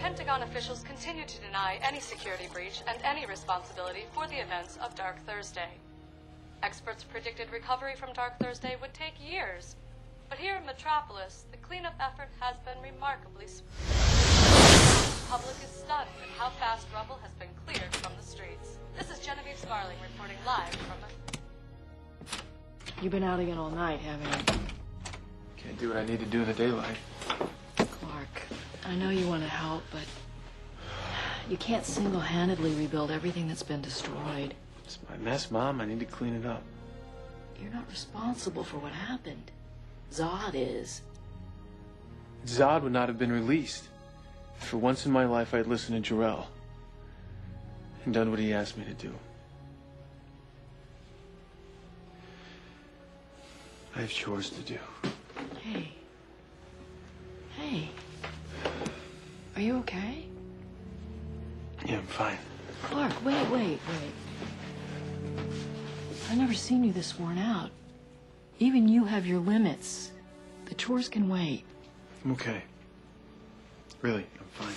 Pentagon officials continue to deny any security breach and any responsibility for the events of Dark Thursday. Experts predicted recovery from Dark Thursday would take years, but here in Metropolis, the cleanup effort has been remarkably smooth. The public is stunned at how fast rubble has been cleared from the streets. This is Genevieve Sparling reporting live from You've been out again all night, haven't you? Can't do what I need to do in the daylight. Clark, I know you want to help, but you can't single-handedly rebuild everything that's been destroyed. It's my mess, Mom. I need to clean it up. You're not responsible for what happened. Zod is. Zod would not have been released if for once in my life I'd listened to Jarrell and done what he asked me to do. I have chores to do. Hey. Hey. Are you okay? Yeah, I'm fine. Clark, wait. I've never seen you this worn out. Even you have your limits. The chores can wait. I'm okay. Really, I'm fine.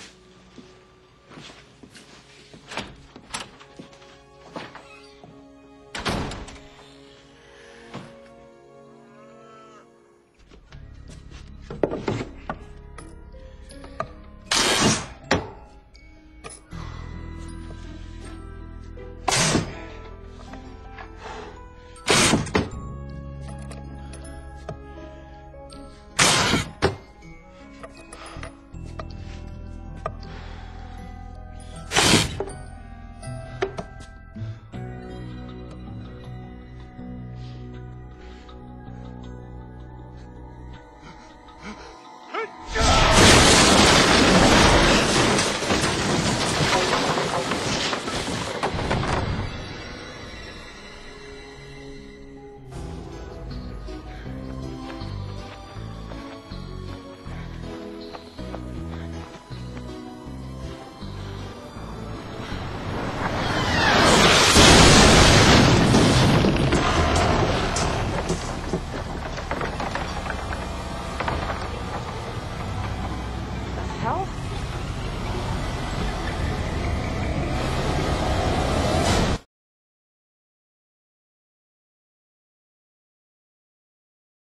Help?